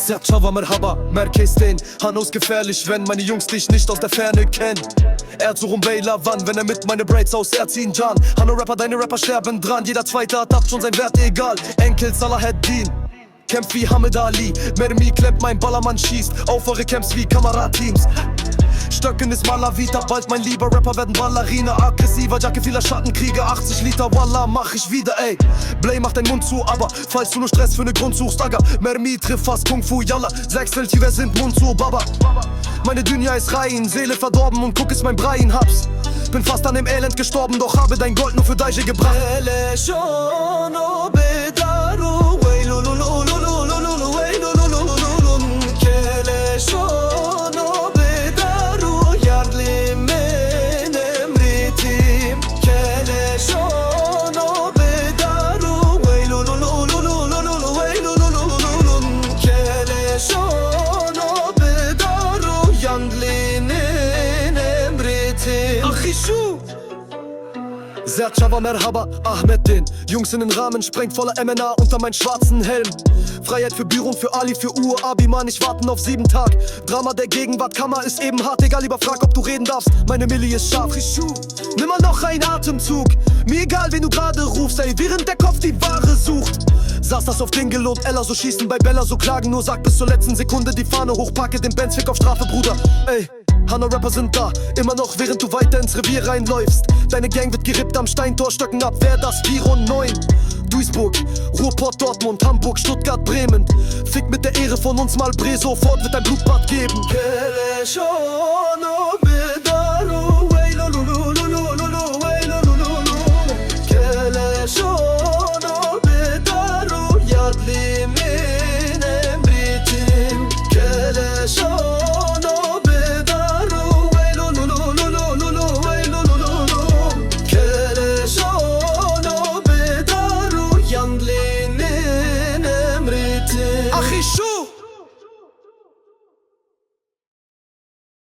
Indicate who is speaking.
Speaker 1: Sertschava Merhaba, Merkez-den Hanus gefährlich, wenn meine Jungs dich nicht aus der Ferne kennen. Erzurum Beylavan, wenn mit meine Braids aus Erzincan. Hanno Rapper, deine Rapper sterben dran. Jeder Zweite hat schon sein Wert, egal. Enkel Salaheddin kämpft wie Hamed Ali. Mermi klemmt, mein Ballermann schießt auf eure Camps wie Kamerateams. Stöcken ist Malavita, bald mein lieber Rapper werden Ballerina. Aggressiver, Jacke vieler Schattenkriege, 80 Liter, Wallah, mach ich wieder, ey. Blay macht dein Mund zu, aber falls du nur Stress für ne Grund suchst, Aga, Mermi trifft fast Kung Fu, Yalla, 6 Welt, wir sind Mund zu, Baba. Meine Dünja ist rein, Seele verdorben und guck, ist mein Brei in Haps. Bin fast an dem Elend gestorben, doch habe dein Gold nur für Deiche gebracht. Sertschava Merhaba, Ahmed den Jungs in den Rahmen, sprengt voller MNA unter meinen schwarzen Helm. Freiheit für Büro und für Ali, für Uhr, Abi, Mann, ich warten auf 7 Tag. Drama der Gegenwart, Kammer ist eben hart, egal, lieber frag, ob du reden darfst. Meine Milli ist scharf, nimm mal noch einen Atemzug. Mir egal, wen du gerade rufst, ey, während der Kopf die Ware sucht. Saß das auf Dingle und Ella, so schießen bei Bella, so klagen, nur sag bis zur letzten Sekunde die Fahne hoch, packe den Benz, fick auf Strafe, Bruder, ey. Hanno-Rapper sind da, immer noch, während du weiter ins Revier reinläufst. Deine Gang wird gerippt am Steintor, Stöcken ab, wer das 4 und 9. Duisburg, Ruhrpott, Dortmund, Hamburg, Stuttgart, Bremen. Fick mit der Ehre von uns mal Bre, sofort wird dein Blutbad geben.